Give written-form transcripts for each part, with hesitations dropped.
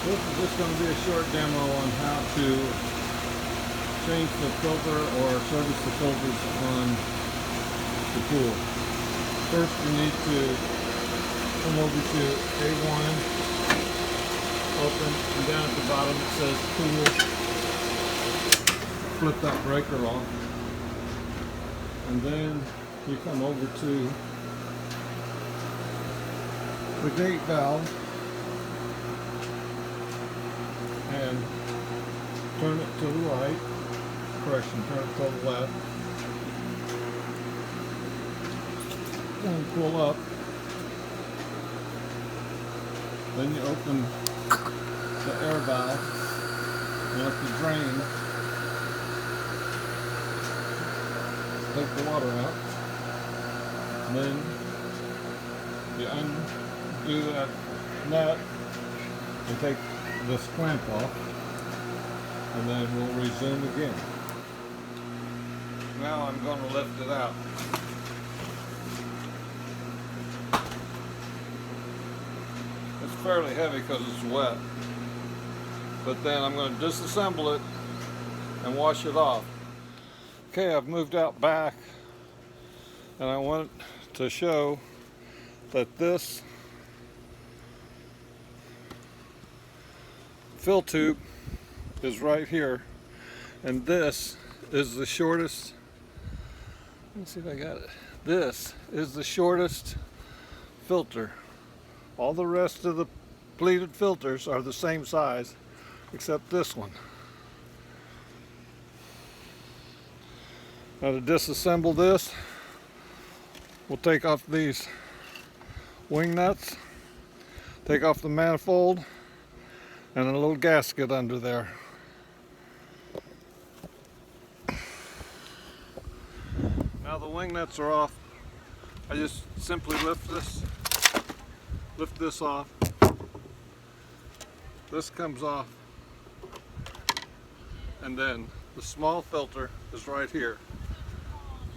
This is just going to be a short demo on how to change the filter or service the filters on the pool. First you need to come over to A1, open, and down at the bottom it says pool. Flip that breaker off, and then you come over to the gate valve and turn it to the right, correction, turn it to the left, and pull up. Then you open the air valve and let the drain take the water out. And then you undo that nut and take this clamp off, and then we'll resume again. Now I'm going to lift it out. It's fairly heavy because it's wet, but then I'm going to disassemble it and wash it off. Okay, I've moved out back, and I want to show that this fill tube is right here, and this is the shortest. Let me see if I got it. This is the shortest filter. All the rest of the pleated filters are the same size except this one. Now to disassemble this, we'll take off these wing nuts, take off the manifold, and a little gasket under there. Now the wing nuts are off. I just simply lift this off. This comes off, and then the small filter is right here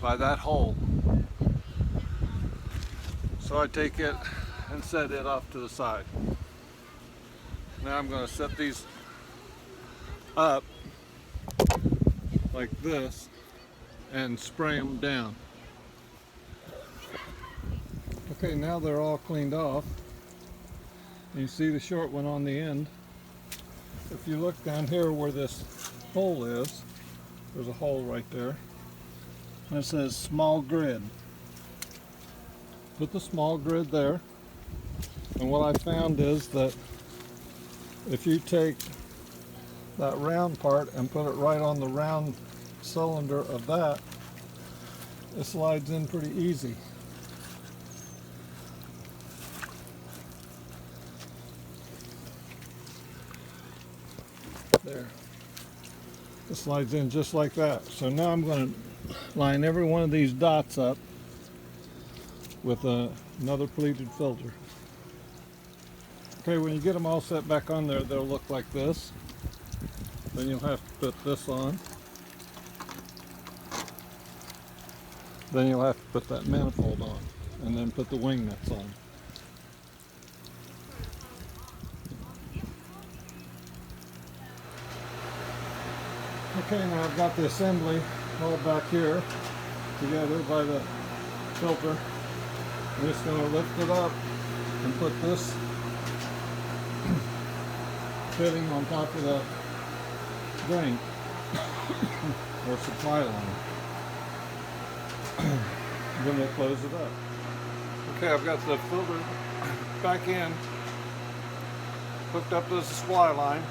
by that hole. So I take it and set it off to the side. Now I'm going to set these up like this and spray them down. Okay, now they're all cleaned off. You see the short one on the end. If you look down here where this hole is, there's a hole right there. And it says small grid. Put the small grid there. And what I found is that if you take that round part and put it right on the round cylinder of that, it slides in pretty easy. There. It slides in just like that. So now I'm going to line every one of these dots up with another pleated filter. Okay, when you get them all set back on there, they'll look like this. Then you'll have to put this on. Then you'll have to put that manifold on, and then put the wing nuts on. Okay, now I've got the assembly all back here together by the filter. I'm just going to lift it up and put this fitting on top of the drain or supply line. Then we'll close it up. Okay, I've got the filter back in, hooked up to the supply line.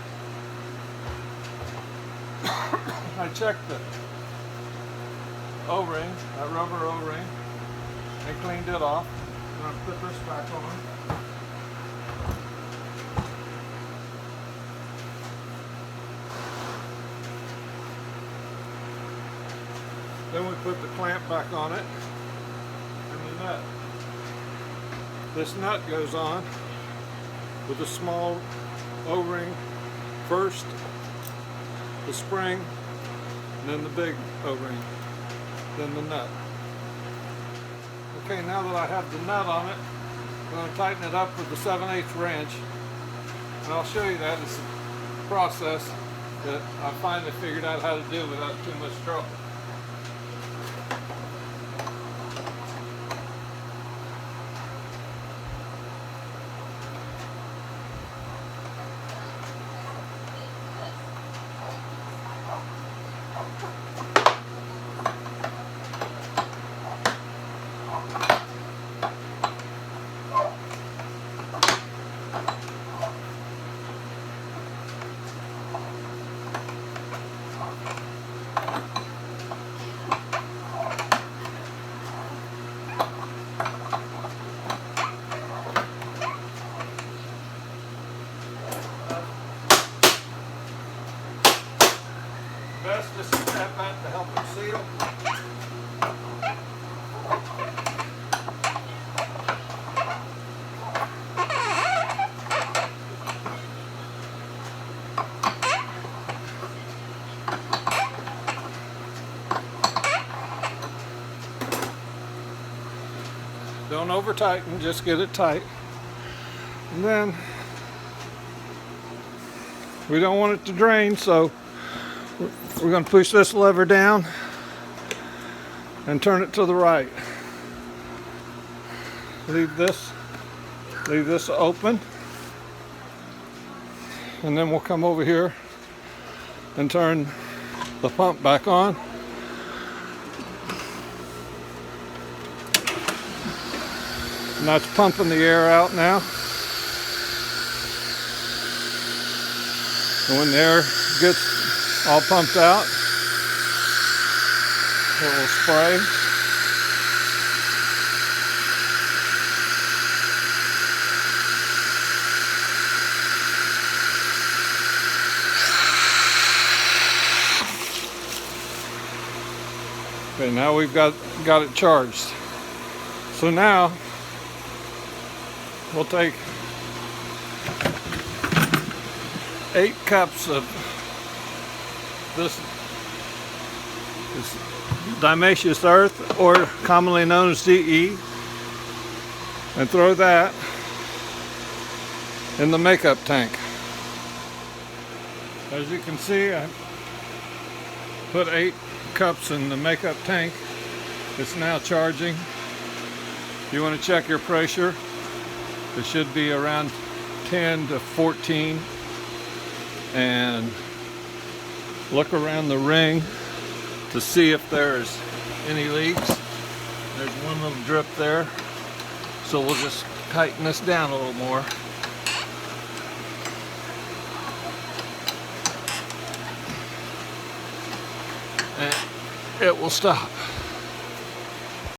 I checked the O-ring, that rubber O-ring, and cleaned it off. I'm going to put this back on. Then we put the clamp back on it, and the nut. This nut goes on with a small O-ring first, the spring, and then the big O-ring, then the nut. Okay, now that I have the nut on it, I'm going to tighten it up with the 7/8 wrench And I'll show you that. It's a process that I finally figured out how to do without too much trouble. Best just to tap that to help it seal. Don't over tighten, just get it tight. And then we don't want it to drain, so we're going to push this lever down and turn it to the right. Leave this open, and then we'll come over here and turn the pump back on. And that's pumping the air out now. And when the air gets all pumped out, it will spray. Okay, now we've got it charged. So now we'll take 8 cups of this diatomaceous earth, or commonly known as DE, and throw that in the makeup tank. As you can see, I put 8 cups in the makeup tank. It's now charging. If you want to check your pressure, it should be around 10 to 14. And look around the ring to see if there's any leaks. There's one little drip there. So we'll just tighten this down a little more. And it will stop.